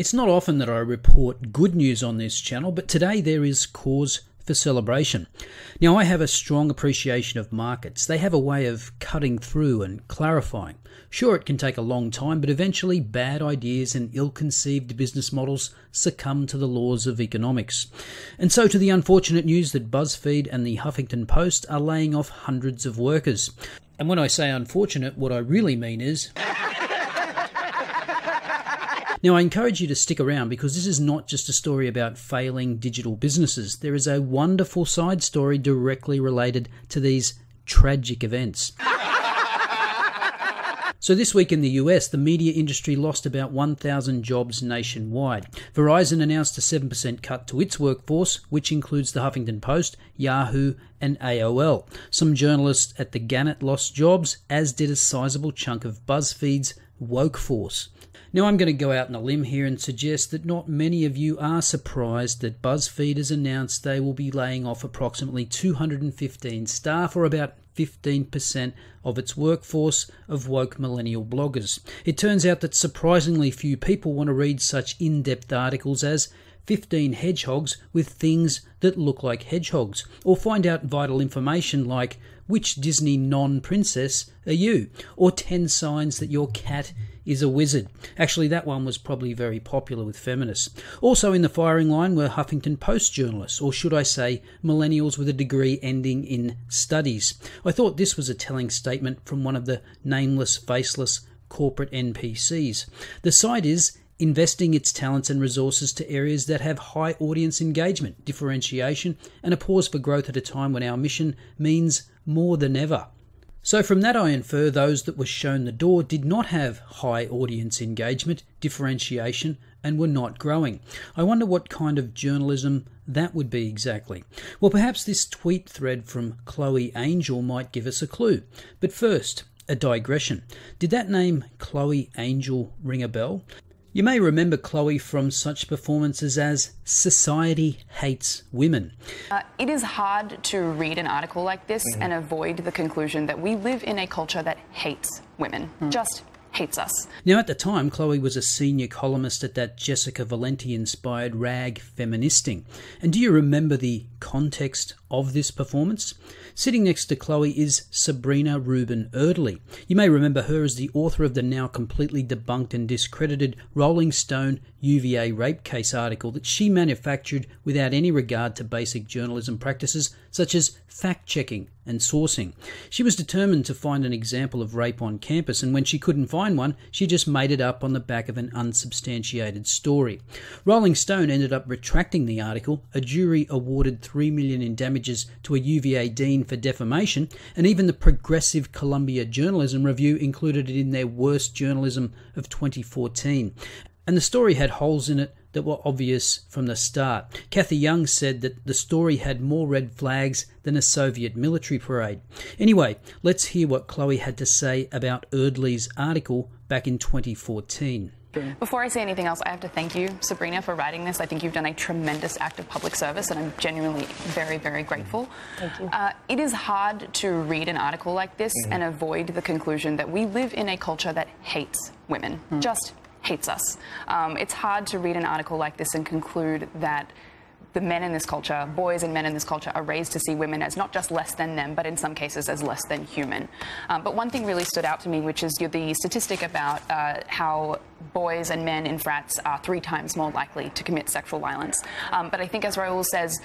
It's not often that I report good news on this channel, but today there is cause for celebration. Now, I have a strong appreciation of markets. They have a way of cutting through and clarifying. Sure, it can take a long time, but eventually bad ideas and ill-conceived business models succumb to the laws of economics. And so to the unfortunate news that BuzzFeed and the Huffington Post are laying off hundreds of workers. And when I say unfortunate, what I really mean is... Now, I encourage you to stick around because this is not just a story about failing digital businesses. There is a wonderful side story directly related to these tragic events. So this week in the US, the media industry lost about 1,000 jobs nationwide. Verizon announced a 7% cut to its workforce, which includes the Huffington Post, Yahoo and AOL. Some journalists at the Gannett lost jobs, as did a sizable chunk of BuzzFeed's woke force. Now, I'm going to go out on a limb here and suggest that not many of you are surprised that BuzzFeed has announced they will be laying off approximately 215 staff, or about 15% of its workforce of woke millennial bloggers. It turns out that surprisingly few people want to read such in-depth articles as 15 hedgehogs with things that look like hedgehogs, or find out vital information like which Disney non-princess are you, or 10 signs that your cat is a wizard. Actually, that one was probably very popular with feminists. Also in the firing line were Huffington Post journalists, or should I say millennials with a degree ending in studies. I thought this was a telling statement from one of the nameless, faceless corporate NPCs. The site is investing its talents and resources to areas that have high audience engagement, differentiation, and a pause for growth at a time when our mission means more than ever. So from that I infer those that were shown the door did not have high audience engagement, differentiation, and were not growing. I wonder what kind of journalism that would be exactly. Well, perhaps this tweet thread from Chloe Angel might give us a clue. But first, a digression. Did that name Chloe Angel ring a bell? You may remember Chloe from such performances as Society Hates Women. It is hard to read an article like this and avoid the conclusion that we live in a culture that hates women. Just hates us. Now, at the time, Chloe was a senior columnist at that Jessica Valenti-inspired rag Feministing. And do you remember the context of this performance? Sitting next to Chloe is Sabrina Rubin Erdely. You may remember her as the author of the now completely debunked and discredited Rolling Stone UVA rape case article that she manufactured without any regard to basic journalism practices such as fact-checking and sourcing. She was determined to find an example of rape on campus, and when she couldn't find one, she just made it up on the back of an unsubstantiated story. Rolling Stone ended up retracting the article. A jury awarded $3 million in damages to a UVA dean for defamation, and even the progressive Columbia Journalism Review included it in their worst journalism of 2014. And the story had holes in it that were obvious from the start. Kathy Young said that the story had more red flags than a Soviet military parade. Anyway, let's hear what Chloe had to say about Erdely's article back in 2014. Before I say anything else, I have to thank you, Sabrina, for writing this. I think you've done a tremendous act of public service, and I'm genuinely very, very grateful. Thank you. It is hard to read an article like this and avoid the conclusion that we live in a culture that hates women. Just hates us. It's hard to read an article like this and conclude that the men in this culture, boys and men in this culture, are raised to see women as not just less than them, but in some cases as less than human. But one thing really stood out to me, which is the statistic about how boys and men in frats are 3 times more likely to commit sexual violence. But I think, as Raoul says,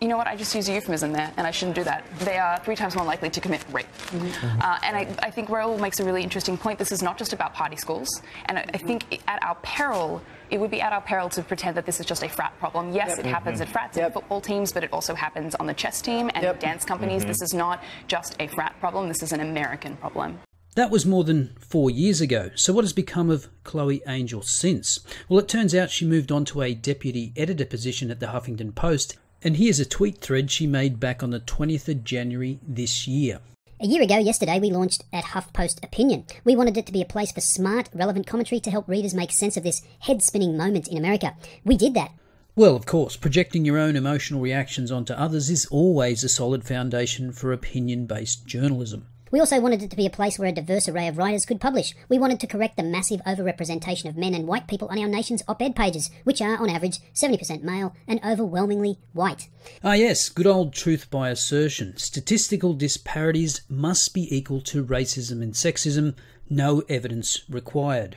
you know what, I just used a euphemism there, and I shouldn't do that. They are 3 times more likely to commit rape. And I think Raoul makes a really interesting point. This is not just about party schools. And I think at our peril, it would be at our peril to pretend that this is just a frat problem. Yes, it happens at frats and football teams, but it also happens on the chess team and at dance companies. This is not just a frat problem. This is an American problem. That was more than 4 years ago. So what has become of Chloe Angel since? Well, it turns out she moved on to a deputy editor position at the Huffington Post. And here's a tweet thread she made back on the 20th of January this year. A year ago yesterday, we launched at HuffPost Opinion. We wanted it to be a place for smart, relevant commentary to help readers make sense of this head-spinning moment in America. We did that. Well, of course, projecting your own emotional reactions onto others is always a solid foundation for opinion-based journalism. We also wanted it to be a place where a diverse array of writers could publish. We wanted to correct the massive overrepresentation of men and white people on our nation's op-ed pages, which are, on average, 70% male and overwhelmingly white. Ah yes, good old truth by assertion. Statistical disparities must be equal to racism and sexism. No evidence required.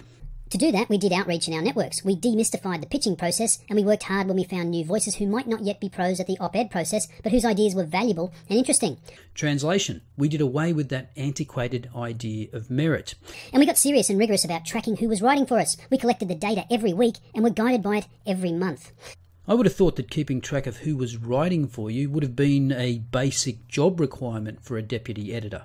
To do that, we did outreach in our networks. We demystified the pitching process, and we worked hard when we found new voices who might not yet be pros at the op-ed process, but whose ideas were valuable and interesting. Translation. We did away with that antiquated idea of merit. And we got serious and rigorous about tracking who was writing for us. We collected the data every week, and were guided by it every month. I would have thought that keeping track of who was writing for you would have been a basic job requirement for a deputy editor.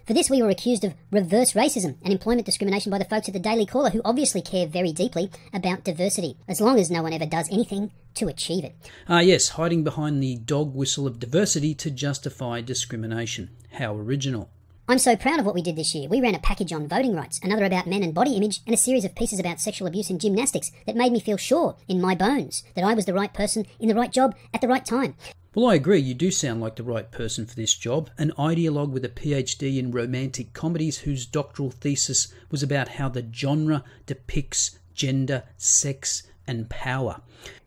For this, we were accused of reverse racism and employment discrimination by the folks at the Daily Caller, who obviously care very deeply about diversity, as long as no one ever does anything to achieve it. Ah yes, hiding behind the dog whistle of diversity to justify discrimination. How original. I'm so proud of what we did this year. We ran a package on voting rights, another about men and body image, and a series of pieces about sexual abuse in gymnastics that made me feel sure in my bones that I was the right person in the right job at the right time. Well, I agree, you do sound like the right person for this job, an ideologue with a PhD in romantic comedies whose doctoral thesis was about how the genre depicts gender, sex and power.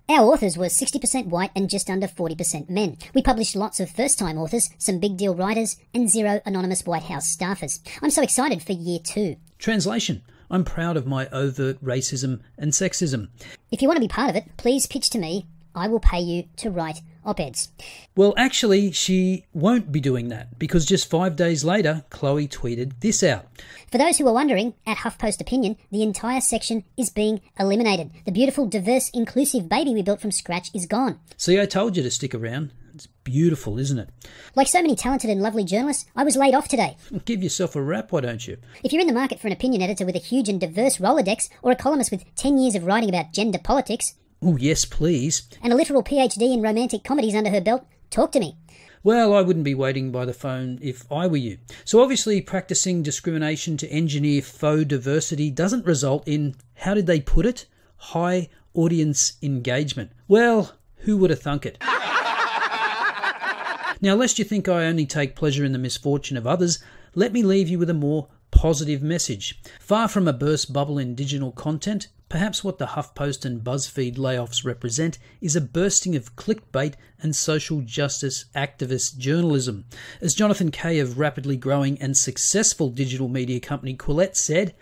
Our authors were 60% white and just under 40% men. We published lots of first-time authors, some big-deal writers, and 0 anonymous White House staffers. I'm so excited for year 2. Translation. I'm proud of my overt racism and sexism. If you want to be part of it, please pitch to me. I will pay you to write op-eds. Well, actually, she won't be doing that, because just 5 days later, Chloe tweeted this out. For those who are wondering, at HuffPost Opinion, the entire section is being eliminated. The beautiful, diverse, inclusive baby we built from scratch is gone. See, I told you to stick around. It's beautiful, isn't it? Like so many talented and lovely journalists, I was laid off today. Give yourself a rap, why don't you? If you're in the market for an opinion editor with a huge and diverse Rolodex, or a columnist with 10 years of writing about gender politics, oh, yes, please. and a literal PhD in romantic comedies under her belt, talk to me. Well, I wouldn't be waiting by the phone if I were you. So obviously practicing discrimination to engineer faux diversity doesn't result in, how did they put it? High audience engagement. Well, who would have thunk it? Now, lest you think I only take pleasure in the misfortune of others, let me leave you with a more positive message. Far from a burst bubble in digital content, perhaps what the HuffPost and Buzzfeed layoffs represent is a bursting of clickbait and social justice activist journalism. As Jonathan Kay of rapidly growing and successful digital media company Quillette said,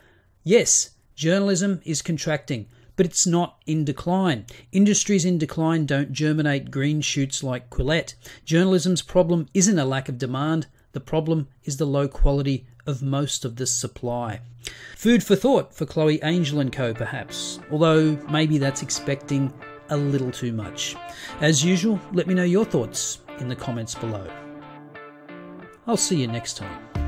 yes, journalism is contracting, but it's not in decline. Industries in decline don't germinate green shoots like Quillette. Journalism's problem isn't a lack of demand. The problem is the low quality of most of the supply. Food for thought for Chloe Angel & Co. perhaps, although maybe that's expecting a little too much. As usual, let me know your thoughts in the comments below. I'll see you next time.